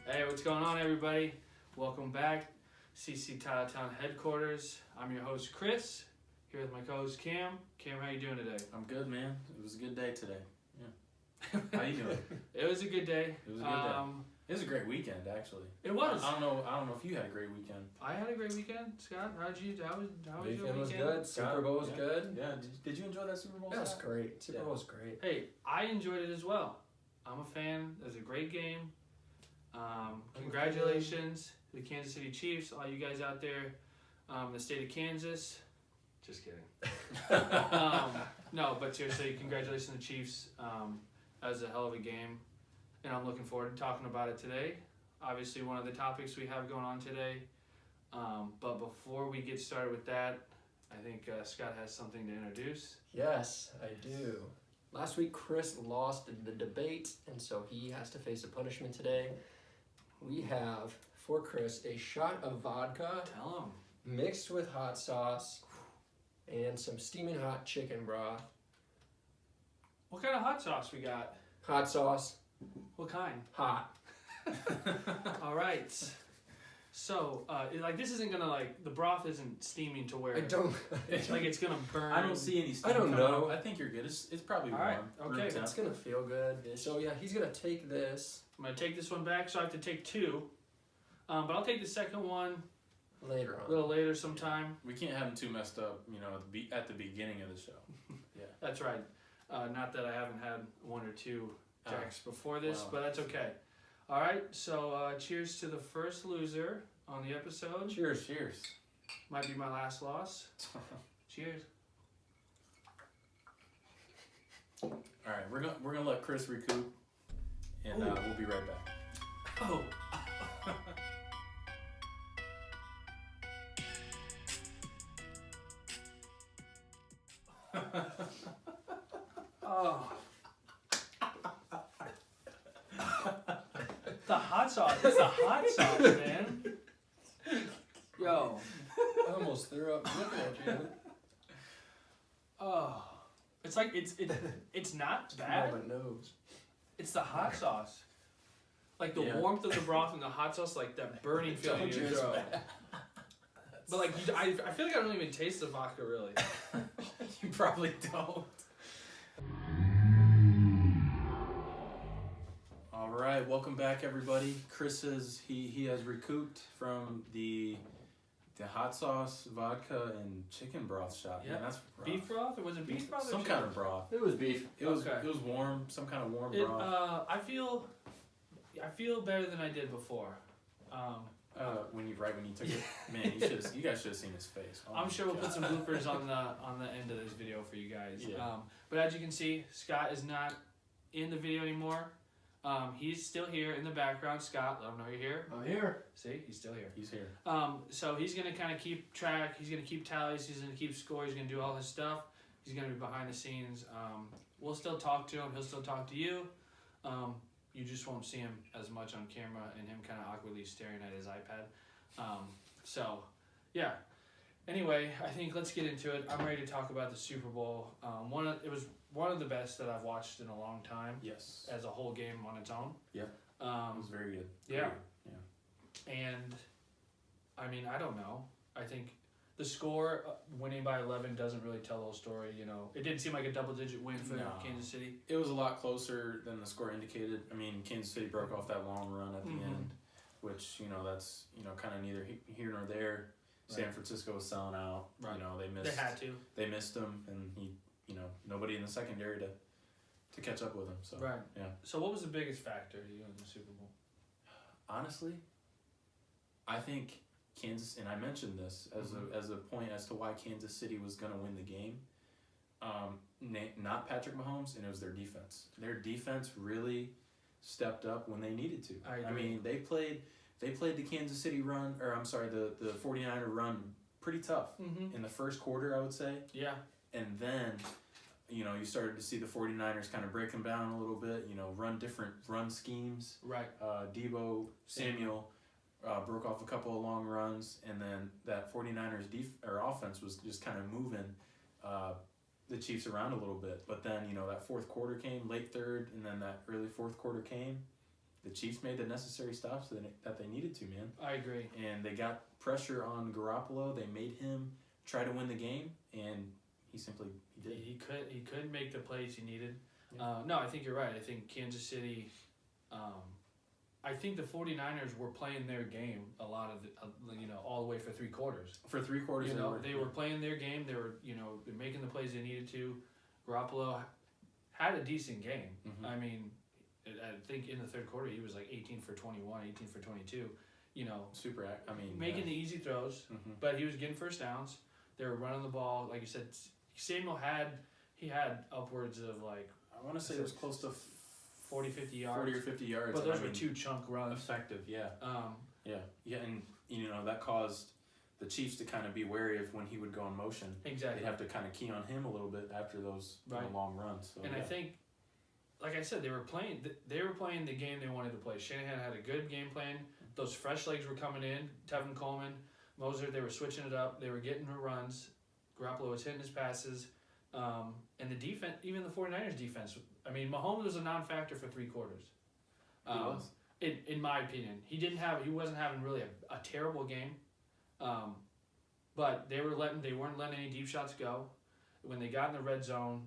Hey, what's going on, everybody? Welcome back, CC Titletown headquarters. I'm your host, Chris, here with my co-host, Cam. Cam, how you doing today? I'm good, man. It was a good day today. Yeah. How you doing? It was a good day. It was a good day. It was a great weekend, actually. It was. I don't know if you had a great weekend. I had a great weekend. Scott, how was your Weekend was weekend? good. Super Bowl was yeah. good. Yeah. Did you enjoy that Super Bowl? That was Scott? great. Super Bowl was great. Hey, I enjoyed it as well. I'm a fan. It was a great game. Congratulations to the Kansas City Chiefs, all you guys out there, the state of Kansas. Just kidding. No, but seriously, congratulations to the Chiefs. That was a hell of a game, and I'm looking forward to talking about it today. Obviously, one of the topics we have going on today. But before we get started with that, I think Scott has something to introduce. Yes, I do. Last week, Chris lost the debate, and so he has to face a punishment today. We have, for Chris, a shot of vodka Tell him. mixed with hot sauce and some steaming hot chicken broth. What kind of hot sauce we got? Hot sauce, What kind? hot. All right. So, this isn't gonna the broth isn't steaming to where I don't. it's gonna burn. I don't see any steam I don't coming know. up. I think you're good. It's probably All warm. right, okay. Room temp. It's gonna feel good. So yeah, he's gonna take this I'm gonna take this one back, so I have to take two. But I'll take the second one later a on. little later sometime. We can't have them too messed up, at the beginning of the show. Yeah. That's right. Not that I haven't had one or two jacks before this, wow. but that's okay. All right. So cheers to the first loser on the episode. Cheers. Cheers. Might be my last loss. Cheers. All right, we're gonna let Chris recoup, and we'll be right back. Oh. Oh. The hot sauce. It's the hot sauce, man. Yo. I almost threw up looking at you. Oh. It's not bad. My nose. It's the hot sauce. Like the Yeah. warmth of the broth and the hot sauce, like that burning feeling in your throat. But I feel like I don't even taste the vodka really. You probably don't. All right, welcome back, everybody. Chris he has recouped from the hot sauce, vodka, and chicken broth shot. Yeah. Man, that's rough. Beef broth, or was it beef broth? Or Some chicken? kind of broth. It was beef. It was Okay. warm, some kind of warm broth. I feel better than I did before. When you took it, man, you guys should have seen his face. Oh I'm my sure we'll put God. some bloopers on the end of this video for you guys. Yeah. But as you can see, Scott is not in the video anymore. He's still here in the background. Scott, let him know you're here. I'm here. See, he's still here. He's here. So he's gonna kind of keep track. He's gonna keep tallies. He's gonna keep score. He's gonna do all his stuff. He's gonna be behind the scenes. We'll still talk to him. He'll still talk to you. You just won't see him as much on camera and him kind of awkwardly staring at his iPad. So, yeah. Anyway, I think let's get into it. I'm ready to talk about the Super Bowl. It was one of the best that I've watched in a long time. Yes. As a whole game on its own. Yeah. It was very good. Yeah. Yeah. And, I mean, I don't know. I think the score, winning by 11, doesn't really tell the whole story. It didn't seem like a double-digit win for No. Kansas City. It was a lot closer than the score indicated. I mean, Kansas City broke off that long run at the end, which, that's, kind of neither here nor there. Right. San Francisco was selling out. Right. They They had to. They missed him, and nobody in the secondary to catch up with him. So Right. yeah. So what was the biggest factor to you in the Super Bowl? Honestly, I think Kansas, and I mentioned this as a point as to why Kansas City was going to win the game. Not Patrick Mahomes, and it was their defense. Their defense really stepped up when they needed to. I agree. I mean, they played the Kansas City run, or I'm sorry, the 49er run pretty tough in the first quarter, I would say. Yeah. And then, you started to see the 49ers kind of break them down a little bit, run different run schemes. Right. Debo Samuel broke off a couple of long runs, and then that 49ers offense was just kind of moving the Chiefs around a little bit. But then, that fourth quarter came, late third, and then that early fourth quarter came, the Chiefs made the necessary stops that they needed to, man. I agree. And they got pressure on Garoppolo. They made him try to win the game, and he did. He couldn't make the plays he needed. Yeah. No, I think you're right. I think Kansas City. I think the 49ers were playing their game a lot of all the way for 3 quarters. For 3 quarters, They were playing their game. They were they're making the plays they needed to. Garoppolo had a decent game. Mm-hmm. I mean, I think in the third quarter he was like 18 for 21, 18 for 22. Super. Making the easy throws, Mm-hmm. but he was getting first downs. They were running the ball, like you said. Samuel had upwards of like I want to say it was close to 40, 50 yards. 40 or 50 yards. But those were 2 chunk runs. Effective, yeah. Yeah, and that caused the Chiefs to kind of be wary of when he would go in motion. exactly. They'd have to kind of key on him a little bit after those Right. long runs. So, And I think, like I said, they were playing the game they wanted to play. Shanahan had a good game plan. Those fresh legs were coming in. Tevin Coleman, Moser, they were switching it up. They were getting her runs. Garoppolo was hitting his passes. And the defense, even the 49ers defense, I mean, Mahomes was a non-factor for 3 quarters. he was. In my opinion, he wasn't having really a terrible game. But they weren't letting any deep shots go. When they got in the red zone,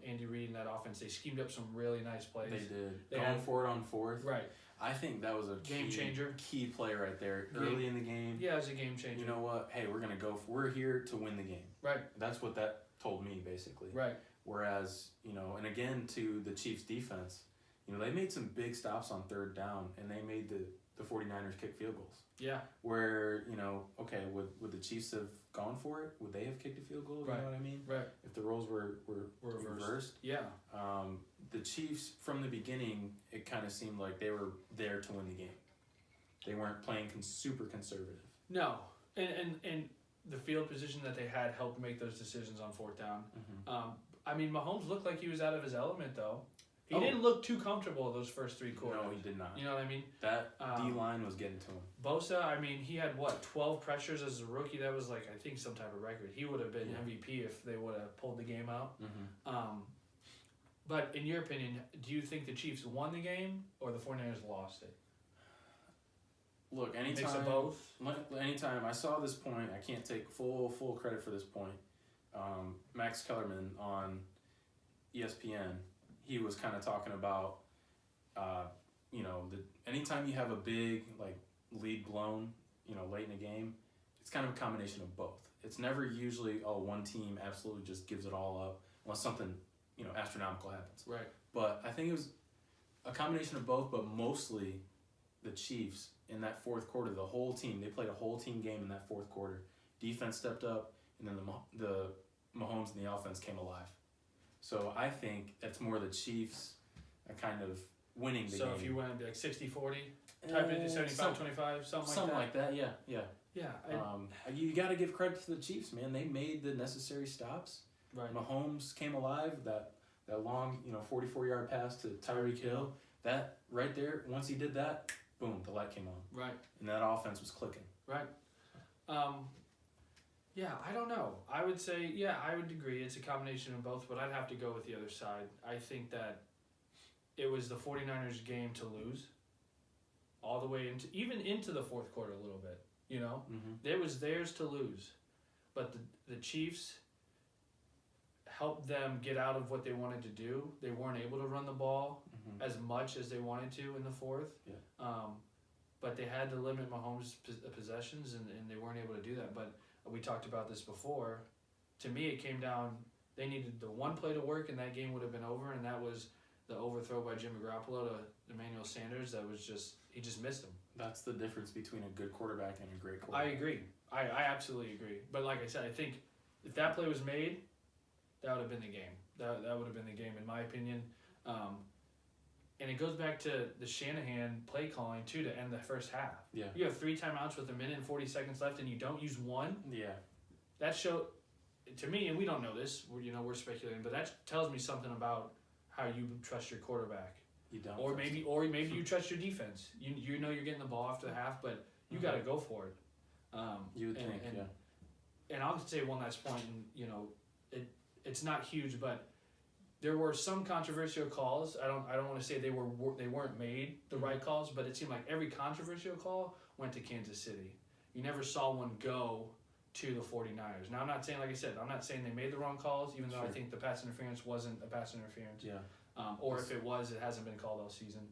Andy Reid and that offense, they schemed up some really nice plays. They did. They Going had- for it on 4th. Right. I think that was a Game changer. Key play right there early in the game. Yeah, it was a game changer. You know what? Hey, we're here to win the game. Right. That's what that told me basically. Right. Whereas, and again to the Chiefs defense, they made some big stops on 3rd down and they made the 49ers kick field goals. Yeah. Where, okay, would the Chiefs have gone for it? Would they have kicked a field goal? Right. You know what I mean? Right. If the roles were reversed. Yeah. The Chiefs, from the beginning, it kind of seemed like they were there to win the game. They weren't playing super conservative. No. And the field position that they had helped make those decisions on 4th down. Mm-hmm. I mean, Mahomes looked like he was out of his element, though. He Oh. didn't look too comfortable those first 3 quarters. No, he did not. You know what I mean? That D-line was getting to him. Bosa, I mean, he had 12 pressures as a rookie. That was like, I think, some type of record. He would have been Yeah. MVP if they would have pulled the game out. Mm-hmm. But in your opinion, do you think the Chiefs won the game or the 49ers lost it? Look, Mix of both. Anytime I saw this point, I can't take full credit for this point. Max Kellerman on ESPN, he was kind of talking about, anytime you have a big lead blown, late in a game, it's kind of a combination of both. It's never usually one team absolutely just gives it all up unless something astronomical happens. Right. But I think it was a combination of both, but mostly the Chiefs in that 4th quarter, the whole team, they played a whole team game in that 4th quarter. Defense stepped up, and then the Mahomes and the offense came alive. So I think that's more the Chiefs kind of winning the game. So if you went like 60-40, type it to 75-25, something like that. Yeah. Yeah. You got to give credit to the Chiefs, man. They made the necessary stops. Right. Mahomes came alive. That long, 44-yard pass to Tyreek Hill. That right there. Once he did that, boom, the light came on. Right. And that offense was clicking. Right. Yeah, I don't know. I would say, yeah, I would agree. It's a combination of both, but I'd have to go with the other side. I think that it was the 49ers game to lose all the way into the 4th quarter a little bit, Mm-hmm. It was theirs to lose. But the Chiefs helped them get out of what they wanted to do. They weren't able to run the ball as much as they wanted to in the 4th. Yeah. But they had to limit Mahomes' possessions, and they weren't able to do that. But we talked about this before. To me, it came down, they needed the one play to work, and that game would have been over, and that was the overthrow by Jimmy Garoppolo to Emmanuel Sanders. That was he just missed him. That's the difference between a good quarterback and a great quarterback. I agree. I absolutely agree. But like I said, I think if that play was made, that would have been the game. That would have been the game, in my opinion. And it goes back to the Shanahan play calling, too, to end the first half. Yeah. You have 3 timeouts with 1 minute and 40 seconds left, and you don't use one. Yeah. That to me, and we don't know this, we're speculating, but that tells me something about how you trust your quarterback. You don't. Or maybe you trust your defense. You know you're getting the ball after the half, but you got to go for it. You would think, yeah. And I'll say one last point, and it's not huge, but there were some controversial calls. I don't want to say they weren't made the right calls, but it seemed like every controversial call went to Kansas City. You never saw one go to the 49ers. Now, I'm not saying, like I said, I'm not saying they made the wrong calls, even though I think the pass interference wasn't a pass interference. Yeah. Or if it was, it hasn't been called all season.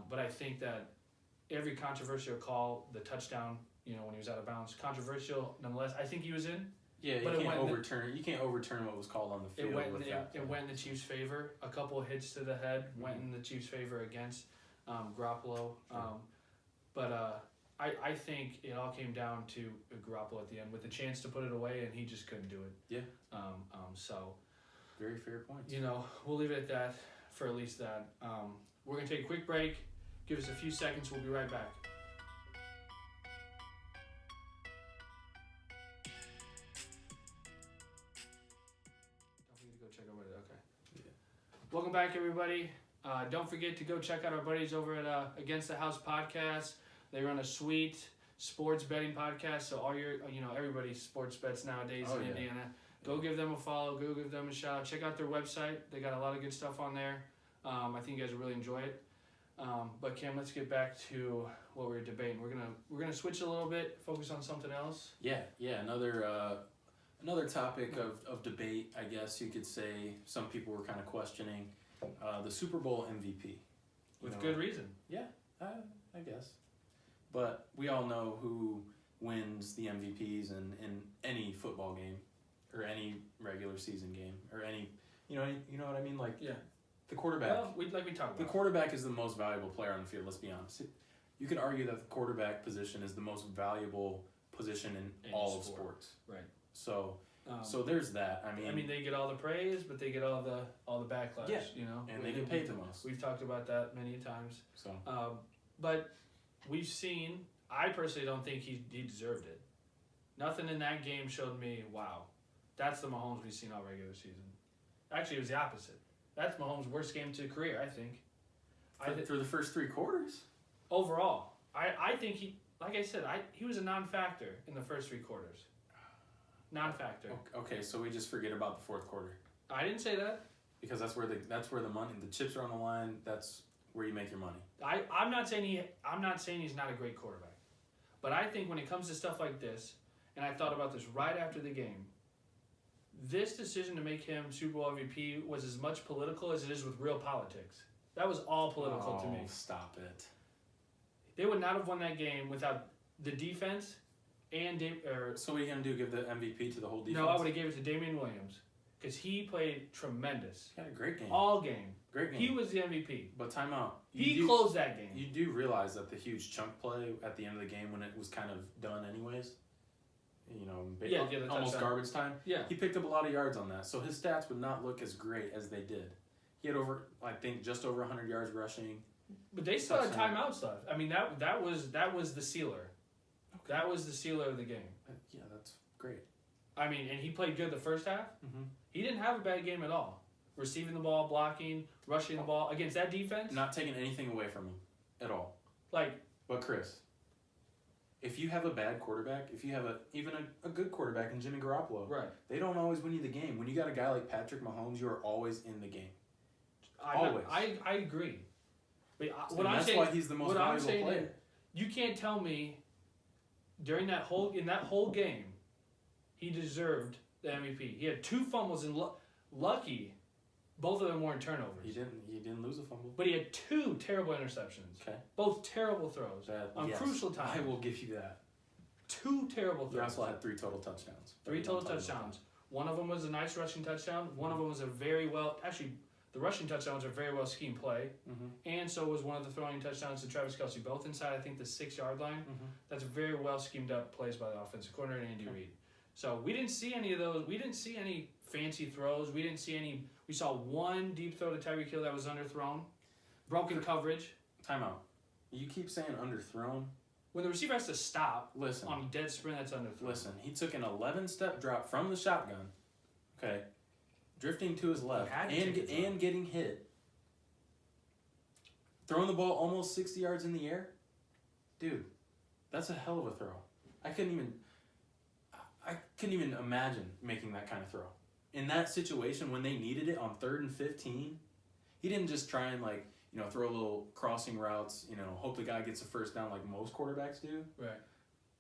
But I think that every controversial call, the touchdown, when he was out of bounds, controversial nonetheless. I think he was in. Yeah, you can't overturn what was called on the field. It went in the Chiefs' favor. A couple of hits to the head went in the Chiefs' favor against Garoppolo. I think it all came down to Garoppolo at the end with the chance to put it away, and he just couldn't do it. Yeah. So. Very fair point. We'll leave it at that for at least that. We're going to take a quick break. Give us a few seconds. We'll be right back. Don't forget to go check out our buddies. Okay. Yeah. Welcome back, everybody. Don't forget to go check out our buddies over at Against the House Podcast. They run a sweet sports betting podcast. So all your, everybody's sports bets nowadays in Indiana. Go give them a follow. Go give them a shout out. Check out their website. They got a lot of good stuff on there. I think you guys will really enjoy it. But Cam, let's get back to what we were debating. We're gonna switch a little bit, focus on something else. Yeah. Another topic of debate, I guess you could say. Some people were kind of questioning the Super Bowl MVP. With good reason. Yeah, I guess. But we all know who wins the MVPs in any football game. Or any regular season game, or any, you know what I mean? Like, the quarterback. Well, we talked about. The quarterback is the most valuable player on the field. Let's be honest. You could argue that the quarterback position is the most valuable position in all of sports. Right. So there's that. I mean, they get all the praise, but they get all the backlash. Yeah. And they get paid the most. We've talked about that many times. So. But we've seen. I personally don't think he deserved it. Nothing in that game showed me, wow. That's the Mahomes we've seen all regular season. Actually, it was the opposite. That's Mahomes' worst game to career, I think. For the first 3 quarters? Overall. I think he, like I said, he was a non-factor in the first 3 quarters. Non-factor. Okay, so we just forget about the fourth quarter. I didn't say that. Because that's where the money, the chips are on the line. That's where you make your money. I'm not saying he's not a great quarterback. But I think when it comes to stuff like this, and I thought about this right after the game, this decision to make him Super Bowl MVP was as much political as it is with real politics. That was all political to me. Stop it. They would not have won that game without the defense and So what are you going to do, give the MVP to the whole defense? No, I would have gave it to Damien Williams because he played tremendous. He had a great game. All game. Great game. He was the MVP. But timeout. He closed that game. You do realize that the huge chunk play at the end of the game when it was kind of done anyways, almost garbage time. Yeah. He picked up a lot of yards on that. So his stats would not look as great as they did. He had just over 100 yards rushing. But they still had timeout stuff. I mean, that was the sealer. Okay. That was the sealer of the game. Yeah, that's great. I mean, and he played good the first half. Mm-hmm. He didn't have a bad game at all. Receiving the ball, blocking, rushing the ball against that defense. Not taking anything away from him at all. But Chris, if you have a bad quarterback, if you have even a good quarterback in Jimmy Garoppolo, right, they don't always win you the game. When you got a guy like Patrick Mahomes, you are always in the game. Always. I agree. But that's why he's the most valuable player. You can't tell me in that whole game he deserved the MVP. He had 2 fumbles and lucky. Both of them weren't turnovers. He didn't lose a fumble. But he had 2 terrible interceptions. Okay. Both terrible throws crucial times. I will give you that. 2 terrible throws. He also had 3 total touchdowns. 3 total touchdowns. One of them was a nice rushing touchdown. One of them was the rushing touchdown was a very well schemed play. Mm-hmm. And so was one of the throwing touchdowns to Travis Kelce, both inside, I think, the 6-yard line. Mm-hmm. That's very well schemed up plays by the offensive coordinator, Andy Reid. So we didn't see any of those. We didn't see any fancy throws. We didn't see any. We saw 1 deep throw to Tyreek Hill that was underthrown. Broken coverage. Timeout. You keep saying underthrown. When the receiver has to stop Listen. on a dead sprint, that's underthrown. Listen, he took an 11-step drop from the shotgun. Okay. Drifting to his left and getting hit. Throwing the ball almost 60 yards in the air. Dude, that's a hell of a throw. I couldn't even imagine making that kind of throw. in that situation when they needed it on 3rd and 15, he didn't just try and throw a little crossing routes, hope the guy gets a first down like most quarterbacks do. Right.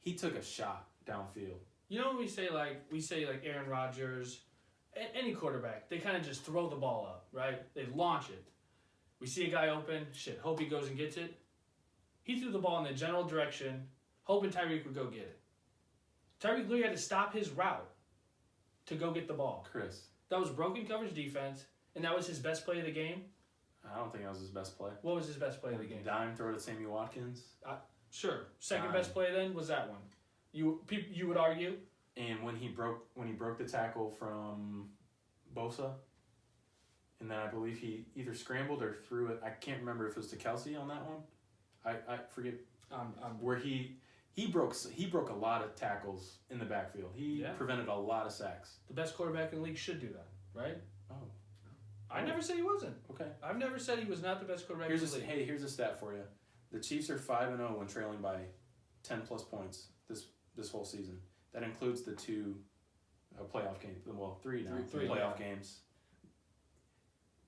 He took a shot downfield. You know when we say Aaron Rodgers, any quarterback, they kind of just throw the ball up, right? They launch it. We see a guy open, hope he goes and gets it. He threw the ball in the general direction, hoping Tyreek would go get it. Tyreek literally had to stop his route to go get the ball. Chris. That was broken coverage defense, and that was his best play of the game. I don't think that was his best play. What was his best play of the game? Dime throw to Sammy Watkins. Sure. Second best play then was that one. You would argue. And when he broke the tackle from Bosa, and then I believe he either scrambled or threw it. I can't remember if it was to Kelsey on that one. I forget. Where he broke a lot of tackles in the backfield. He prevented a lot of sacks. The best quarterback in the league should do that, right? Oh. I never said he wasn't. Okay. I've never said he was not the best quarterback in the league. Here's a stat for you. The Chiefs are 5-0 when trailing by 10 plus points this whole season. That includes the 2 playoff games. Well, 3 now. Three playoff games.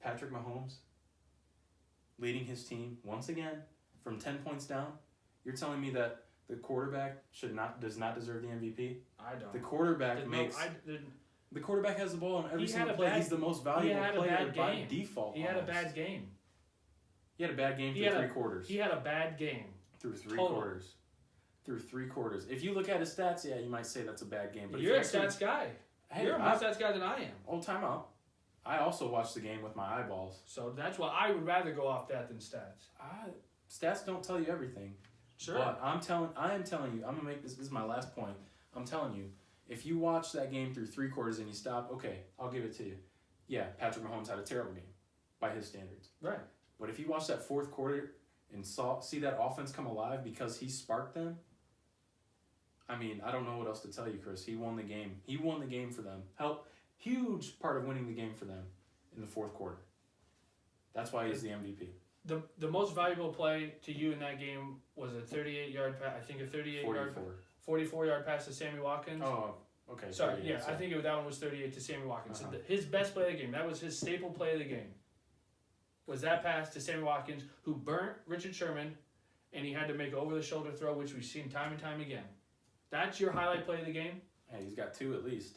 Patrick Mahomes leading his team once again from 10 points down. You're telling me that the quarterback does not deserve the MVP? I don't. The quarterback The quarterback has the ball on every single play. He's the most valuable player by default. He had a bad game. He had a bad game through 3 quarters. He had a bad game. Through 3 quarters. Through 3 quarters. If you look at his stats, you might say that's a bad game. But you're a stats guy. Hey, you're a more stats guy than I am. Oh, time out. I also watched the game with my eyeballs. So that's why I would rather go off that than stats. Stats don't tell you everything. Sure. But I am telling you, I'm gonna make this is my last point. I'm telling you, if you watch that game through 3 quarters and you stop, okay, I'll give it to you. Yeah, Patrick Mahomes had a terrible game by his standards. Right. But if you watch that 4th quarter and see that offense come alive because he sparked them, I mean, I don't know what else to tell you, Chris. He won the game. He won the game for them. Huge part of winning the game for them in the 4th quarter. That's why he's the MVP. The most valuable play to you in that game was a 38-yard pass. I think a 44-yard pass to Sammy Watkins. Oh, okay. Sorry, yeah, I think that one was 38 to Sammy Watkins. So his best play of the game, that was his staple play of the game, was that pass to Sammy Watkins, who burnt Richard Sherman, and he had to make an over-the-shoulder throw, which we've seen time and time again. That's your highlight play of the game? Hey, he's got 2 at least.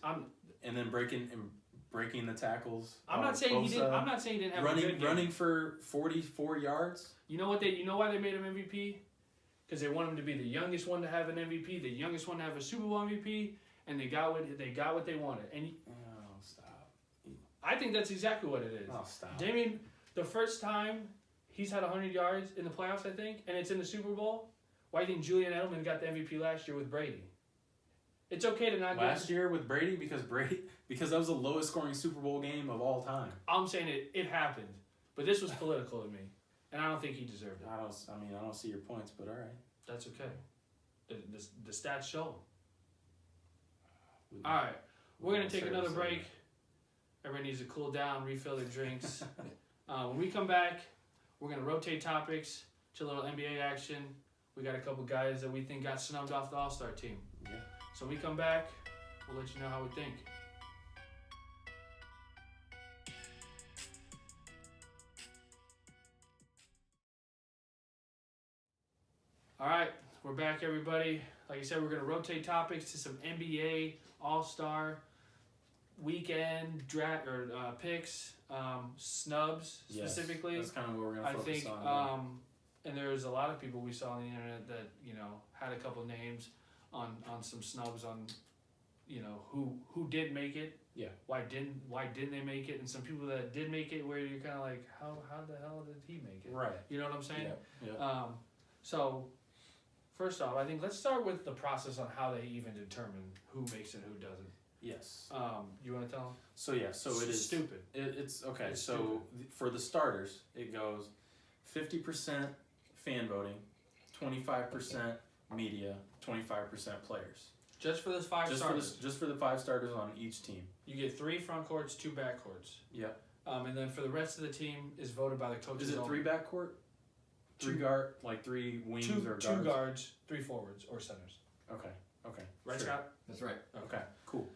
And then breaking the tackles. I'm not saying he didn't have a good game. Running for 44 yards. You know why they made him MVP? Because they want him to be the youngest one to have an MVP, the youngest one to have a Super Bowl MVP, and they got what they wanted. And stop. I think that's exactly what it is. Oh, stop. Damien, the first time he's had 100 yards in the playoffs, I think, and it's in the Super Bowl. Why do you think Julian Edelman got the MVP last year with Brady? It's okay to not last year with Brady because that was the lowest scoring Super Bowl game of all time. I'm saying it happened, but this was political to me, and I don't think he deserved it. I don't see your points, but all right. That's okay. The stats show. All right, we're gonna take another break. Everybody needs to cool down, refill their drinks. When we come back, we're gonna rotate topics to a little NBA action. We got a couple guys that we think got snubbed off the All-Star team. Yeah. So when we come back, we'll let you know how we think. All right, we're back, everybody. Like I said, we're going to rotate topics to some NBA All-Star weekend draft or picks, snubs specifically. Yes, that's kind of what we're going to focus on. I think, and there's a lot of people we saw on the internet that had a couple names on some snubs on, who did make it. Yeah. Why didn't they make it? And some people that did make it, where you're kind of like, how the hell did he make it? Right. You know what I'm saying? Yeah. So, first off, I think let's start with the process on how they even determine who makes it, who doesn't. Yes. You want to tell them? So it is stupid. It's okay. It's so stupid. For the starters, it goes 50% fan voting, 25% media, 25% players. Just for those five starters. Just for the 5 starters on each team. You get 3 front courts, 2 back courts. Yep. And then for the rest of the team is voted by the coaches. Is it 3 back court? 3 guard, like 3 wings or guards? 2 guards, 3 forwards or centers. Okay. Right, sure. Scott? That's right. Okay. Cool.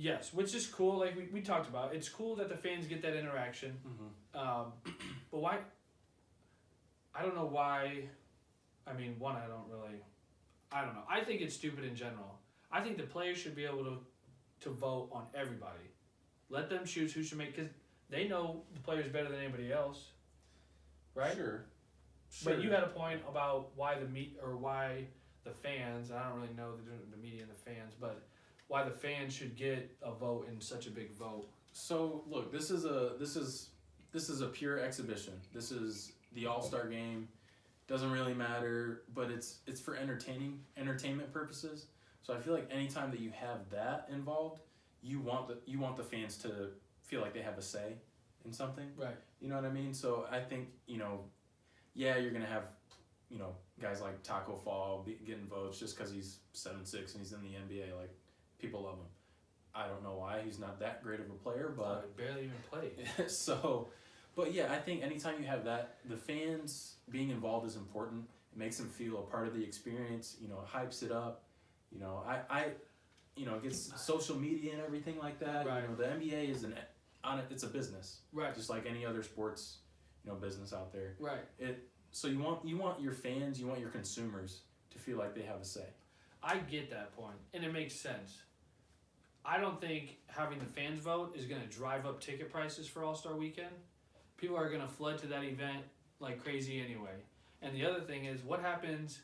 Yes, which is cool. Like we talked about, it's cool that the fans get that interaction. Mm-hmm. But why? I don't know why. I mean, one, I don't know. I think it's stupid in general. I think the players should be able to vote on everybody. Let them choose who should make, because they know the players better than anybody else, right? Sure. But you had a point about why why the fans. I don't really know the media and the fans, but why the fans should get a vote in such a big vote. So look, this is a pure exhibition. This is the All-Star game. Doesn't really matter, but it's for entertainment purposes. So I feel like anytime that you have that involved, you want the fans to feel like they have a say in something. Right. You know what I mean? So I think, yeah, you're gonna have, guys like Taco Fall getting votes just because he's 7'6" and he's in the NBA. Like, people love him. I don't know why. He's not that great of a player, but barely even played. So, but yeah, I think anytime you have that, the fans being involved is important. It makes them feel a part of the experience. It hypes it up. It gets social media and everything like that. Right. The NBA is it's a business. Right. Just like any other sports, business out there. Right. So you want your fans, you want your consumers to feel like they have a say. I get that point, and it makes sense. I don't think having the fans vote is going to drive up ticket prices for All-Star Weekend. People are going to flood to that event like crazy anyway. And the other thing is, what happens,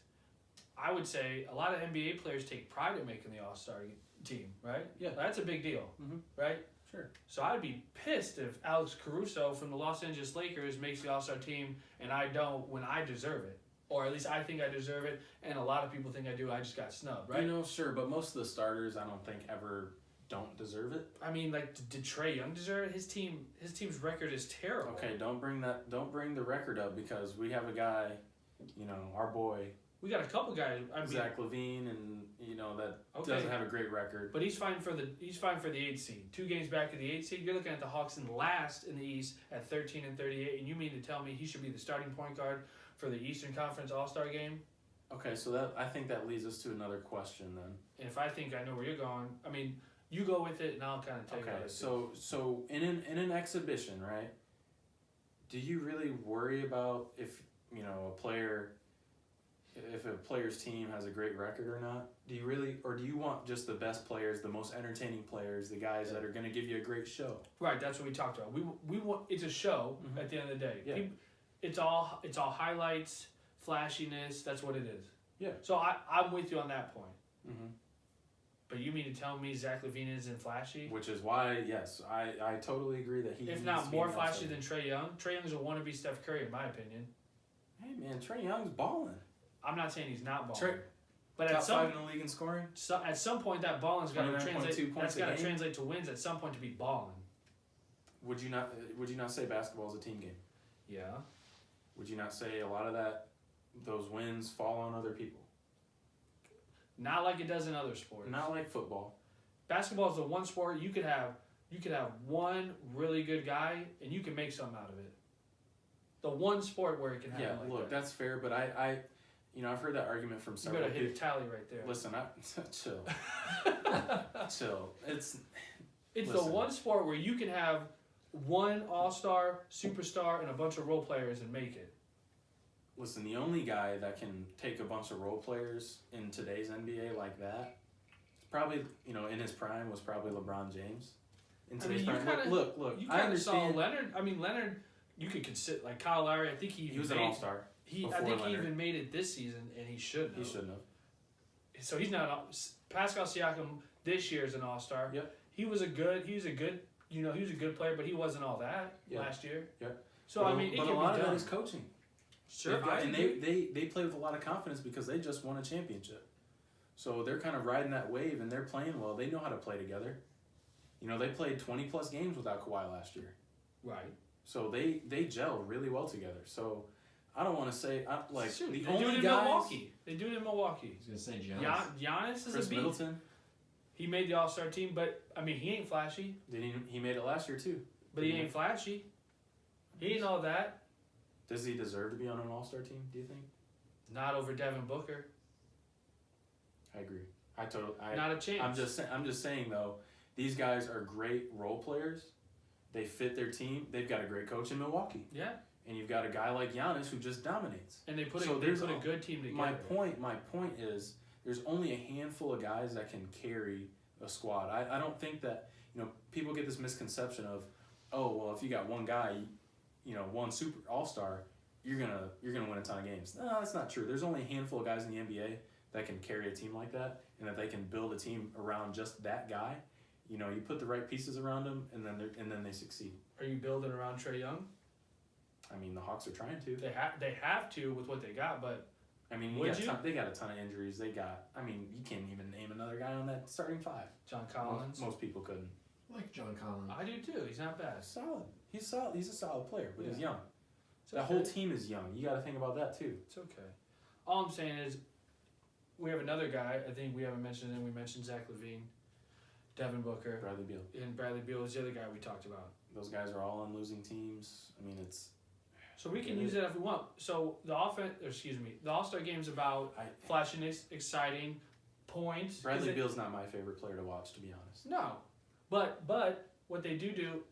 I would say, a lot of NBA players take pride in making the All-Star team, right? Yeah. That's a big deal, Mm-hmm. right? Sure. So I'd be pissed if Alex Caruso from the Los Angeles Lakers makes the All-Star team and I don't when I deserve it. Or at least I think I deserve it, and a lot of people think I do. I just got snubbed, right? Sure, but most of the starters, I don't think ever don't deserve it. I mean, like, did Trae Young deserve it? His team's record is terrible. Okay, don't bring the record up, because we have a guy, our boy. We got a couple guys. Zach LaVine, and that Okay. doesn't have a great record. But he's fine for the 8th seed. 2 games back of the 8th seed. You're looking at the Hawks in last in the East at 13-38, and you mean to tell me he should be the starting point guard for the Eastern Conference All-Star game? Okay, so I think that leads us to another question then. And if I think I know where you're going, I mean, you go with it, and I'll kind of tell you. Okay, What I think. so in an exhibition, right? Do you really worry about if a player's team has a great record or not? Do you really, or do you want just the best players, the most entertaining players, the guys that are going to give you a great show? Right, that's what we talked about. We want, it's a show at the end of the day. Yeah. It's all highlights, flashiness. That's what it is. Yeah. So I'm with you on that point. Mm-hmm. But you mean to tell me Zach LaVine isn't flashy? Which is why, yes, I totally agree that he. If needs not to be more an flashy All-Star. than Trae Young. Trae Young's a wannabe Steph Curry in my opinion. Hey man, Trae Young's balling. I'm not saying he's not balling. But at top 5 in the league in scoring. at some point that balling's got to 29.2 translate. points That's a got to game. translate to wins at some point to be balling. Would you not say basketball is a team game? Yeah. Would you not say a lot of those wins fall on other people? Not like it does in other sports. Not like football. Basketball is the one sport you could have one really good guy and you can make something out of it. The one sport where it can happen. Yeah, like look, that. that's fair, but I've heard that argument from You several better hit a people. tally right there. Listen, chill. Chill. It's Listen. the one sport where you can have one all-star, superstar, and a bunch of role players and make it. Listen, the only guy that can take a bunch of role players in today's NBA like that, probably, in his prime was probably LeBron James. In today's prime. Look, You I kind of saw understand. Leonard, you could consider, like Kyle Lowry, I think He was an all-star. I think he even made it this season, and he shouldn't have. He shouldn't have. So he's not. Pascal Siakam this year is an all-star. Yep. He was a good player, but he wasn't all that last year. Yep. So but I mean, it but can a lot be of done. that is coaching. Sure, And they play with a lot of confidence because they just won a championship. So they're kind of riding that wave and they're playing well. They know how to play together. They played 20+ games without Kawhi last year. Right. So they gel really well together. So I don't want to say Shoot, the they only do it in guys. Milwaukee. They do it in Milwaukee. I was gonna say Giannis. Giannis is Chris a beast. Middleton, He made the All-Star team, but I mean, he ain't flashy. he made it last year too. But he ain't flashy. He ain't all that. Does he deserve to be on an All-Star team? Do you think? Not over Devin Booker. I agree. Not a chance. I'm just saying though, These guys are great role players. They fit their team. They've got a great coach in Milwaukee. Yeah. And you've got a guy like Giannis who just dominates. And they put a good team together. My point is there's only a handful of guys that can carry a squad. I don't think that, people get this misconception of, oh, well, if you got one guy, one super all-star, you're gonna win a ton of games. No, that's not true. There's only a handful of guys in the NBA that can carry a team like that, and that they can build a team around just that guy. You put the right pieces around them, and then they succeed. Are you building around Trae Young? I mean, the Hawks are trying to. They have to with what they got, but I mean, they got a ton of injuries. You can't even name another guy on that starting five. John Collins. Most people couldn't. I like John Collins. I do too. He's not bad. Solid. He's solid. He's a solid player, but he's young. That whole team is young. You got to think about that too. It's okay. All I'm saying is, we have another guy. I think we haven't mentioned him. We mentioned Zach LaVine, Devin Booker, Bradley Beal, and Bradley Beal is the other guy we talked about. Those guys are all on losing teams. I mean, it's. So we can use it if we want. So the All-Star game is about flashiness, exciting, points. Bradley Beal's not my favorite player to watch, to be honest. No, but what they do.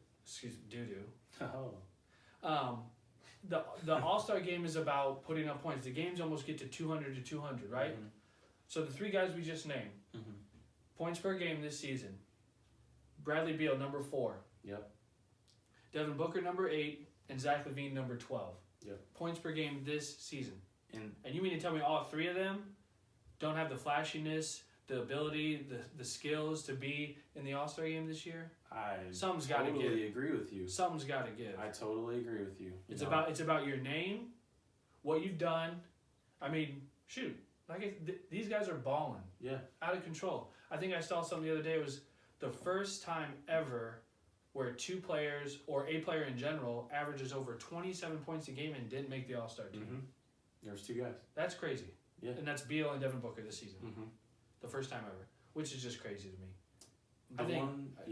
Oh. The All-Star game is about putting up points. The games almost get to 200 to 200, right? Mm-hmm. So the three guys we just named, points per game this season. Bradley Beal, number 4. Yep. Devin Booker, number 8, and Zach LaVine, number 12. Yep. Points per game this season. And you mean to tell me all 3 of them don't have the flashiness, the ability, the skills to be in the All-Star game this year? Something's got to give. I totally agree with you. Something's got to give. I totally agree with you. It's about your name, what you've done. I mean, shoot, these guys are balling. Yeah. Out of control. I think I saw something the other day. It was the first time ever where 2 players or a player in general averages over 27 points a game and didn't make the All-Star team. Mm-hmm. There's 2 guys. That's crazy. Yeah. And that's Beal and Devin Booker this season. Mm-hmm. The first time ever, which is just crazy to me.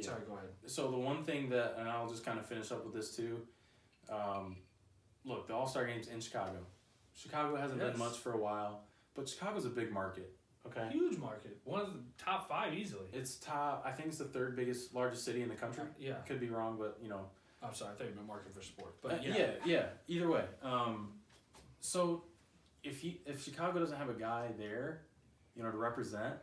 Sorry, go ahead. So the one thing that, and I'll just kind of finish up with this too. Look, the All-Star Game's in Chicago. Chicago hasn't been much for a while, but Chicago's a big market. Okay. Huge market. One of the top 5 easily. It's top. I think it's the 3rd largest city in the country. Yeah. Could be wrong, but I'm sorry. I thought you meant market for sports, but yeah. Either way. So if Chicago doesn't have a guy there, to represent.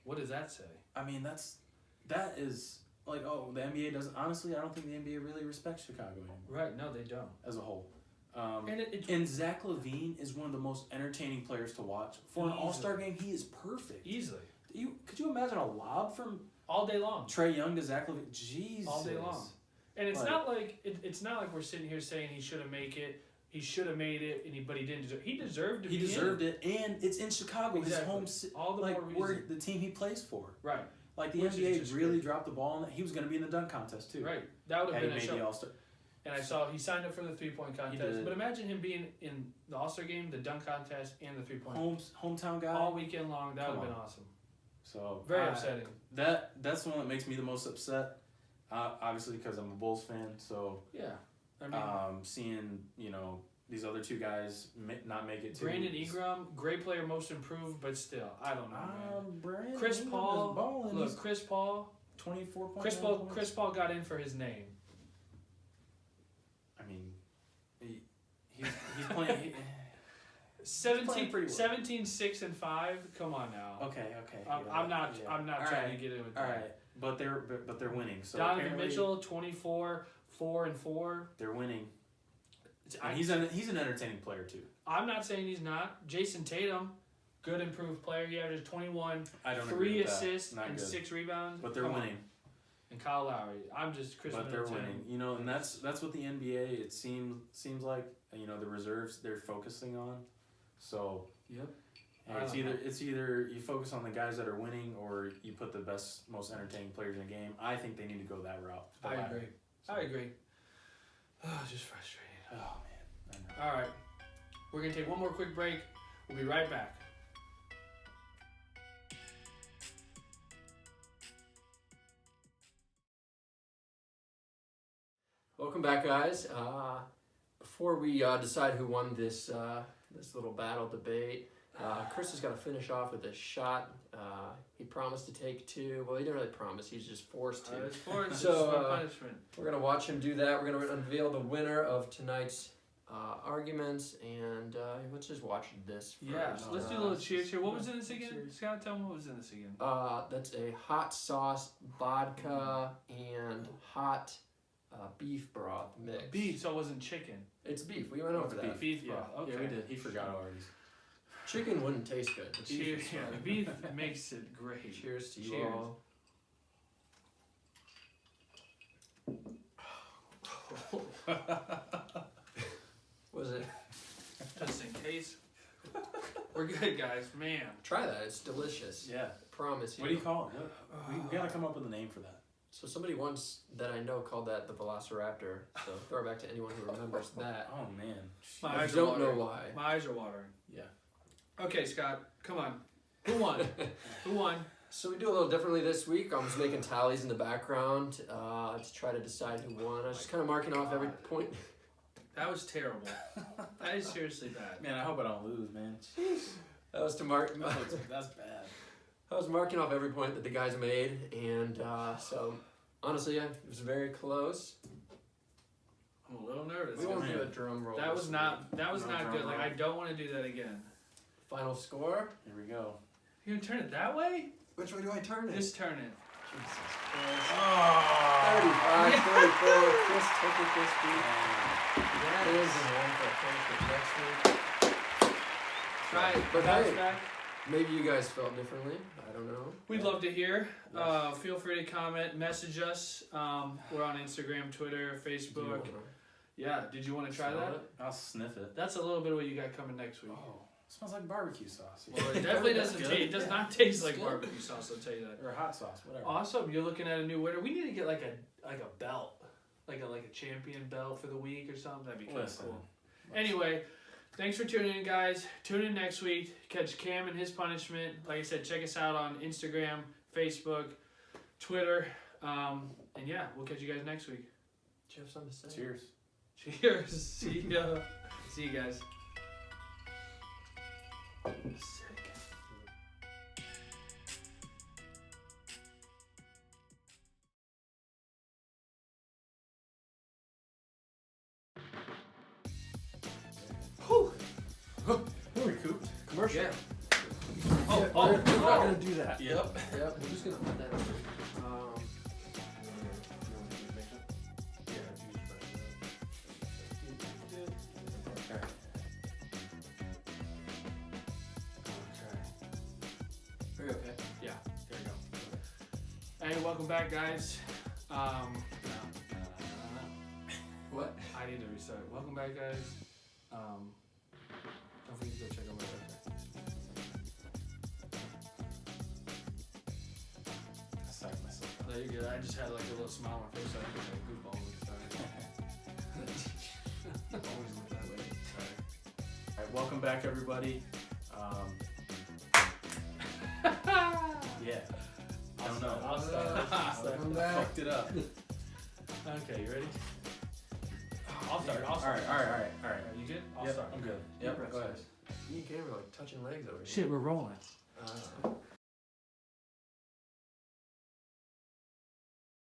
What does that say? I mean, that is like, oh, the NBA doesn't. Honestly, I don't think the NBA really respects Chicago anymore. Right? No, they don't. As a whole. And Zach LaVine is one of the most entertaining players to watch. For an All-Star game, he is perfect. Easily. Could you imagine a lob from all day long? Trae Young to Zach LaVine? Jesus. All day long. And it's not like we're sitting here saying he should have made it. He should have made it, but he didn't deserve. He deserved to. He deserved it, and it's in Chicago, his home, all the more reason. Where the team he plays for. Right. Like the NBA really dropped the ball on that. He was going to be in the dunk contest too. Right. That would have been a show. The All-Star. And I saw he signed up for the 3-point contest. But imagine him being in the All-Star game, the dunk contest, and the 3-point. Hometown guy. All weekend long. That would have been awesome. So very upsetting. That's the one that makes me the most upset. Obviously, because I'm a Bulls fan. So yeah, I mean, seeing these other 2 guys not make it. Brandon Ingram, great player, most improved, but still, I don't know, man. Chris Ingram Paul. Look, Chris Paul. 24 points. Chris Paul got in for his name. I mean, he's playing. 17, 6, and 5. Come on now. Okay. I'm not trying to get in with that. All right, but they're winning. So Donovan Mitchell, 24, 4 and 4. They're winning. And he's an entertaining player too. I'm not saying he's not. Jason Tatum, good improved player. He averages 21, I don't 3 assists and 6 rebounds. But they're winning. And Kyle Lowry, I'm just Chris. But they're winning, and that's what the NBA it seems like the reserves they're focusing on. So yep. It's either you focus on the guys that are winning or you put the best, most entertaining players in the game. I think they need to go that route. I agree. Oh, just frustrating. Oh man. I know. All right, we're gonna take one more quick break. We'll be right back. Welcome back, guys. Before we decide who won this little battle debate, Chris has got to finish off with a shot. He promised to take 2. Well, he didn't really promise. He's just forced to. It's forced. So, It's my punishment. We're going to watch him do that. We're going to unveil the winner of tonight's arguments, and let's just watch this first. Yeah, let's do a little cheers here. What was in this again? Scott, tell me what was in this again. That's a hot sauce, vodka, and hot beef broth mix. Beef, so it wasn't chicken. It's beef. We went over that. Beef Yeah. broth. Okay. Yeah, we did. He forgot already. Chicken wouldn't taste good. But beef Cheers. is Yeah, fine. beef makes it great. Cheers to you Cheers. all. Was it? Just in case. We're good, guys. Man. Try that. It's delicious. Yeah. Promise you. What do you call it? We gotta come up with a name for that. So somebody once that I know called that the Velociraptor. So throw it back to anyone who remembers that. Oh man. My I eyes are don't know watering. why. My eyes are watering. Yeah. Okay, Scott, come on. Who won? Who won? So we do a little differently this week. I'm just making tallies in the background to try to decide who won. I was just kind of marking off every point. That was terrible. That is seriously bad. Man, I hope I don't lose, man. That was to mark. That's bad. I was marking off every point that the guys made, and so honestly, it was very close. I'm a little nervous. We won't man. do a drum roll. That was this not. week. That was No not drum good. Like roll. I don't want to do that again. Final score. Here we go. You gonna turn it that way? Which way do I turn it? Just turn it. Jesus Christ. Oh. 35, Yeah. 34. Chris took it this week. That is the one for punishment next week. Try it. But Bounce hey. back. Maybe you guys felt differently. I don't know. We'd love to hear. Yes. Feel free to comment, message us. We're on Instagram, Twitter, Do you Facebook. wanna Yeah. Did you want to try smell that? it? I'll sniff it. That's a little bit of what you got coming next week. Oh, smells like barbecue sauce. Well, it definitely That's doesn't good. taste. It does not taste like Good. barbecue sauce. I'll tell you that. Or hot sauce, whatever. Awesome. You're looking at a new winner. We need to get like a belt, like a champion belt for the week or something. That'd be kind of Listen. cool. Anyway, thanks for tuning in, guys. Tune in next week. Catch Cam and his punishment. Like I said, check us out on Instagram, Facebook, Twitter, and yeah, we'll catch you guys next week. Do you have something to say? Cheers. Cheers. See ya. See you guys. Sick. Whew. Recouped. Commercial. Yeah. We're not gonna do that. Yep. Yep. I'm just gonna put that over. Are you okay? Yeah, there you go. Hey, welcome back, guys. What? I need to restart. Welcome back, guys. Don't forget to go check out my birthday. I psyched myself No, you're good. I just had like a little smile on my face. So I think I goofball would start. Always look that way. Sorry. Alright, welcome back everybody. Yeah. I don't know. I'll start. Welcome I back. fucked it up. Okay, you ready? I'll start. Alright. Are you good? I'll Yep, start. I'm good. Yep, Yep, go ahead. Me and Cam are like touching legs over here. Shit, we're rolling. Uh,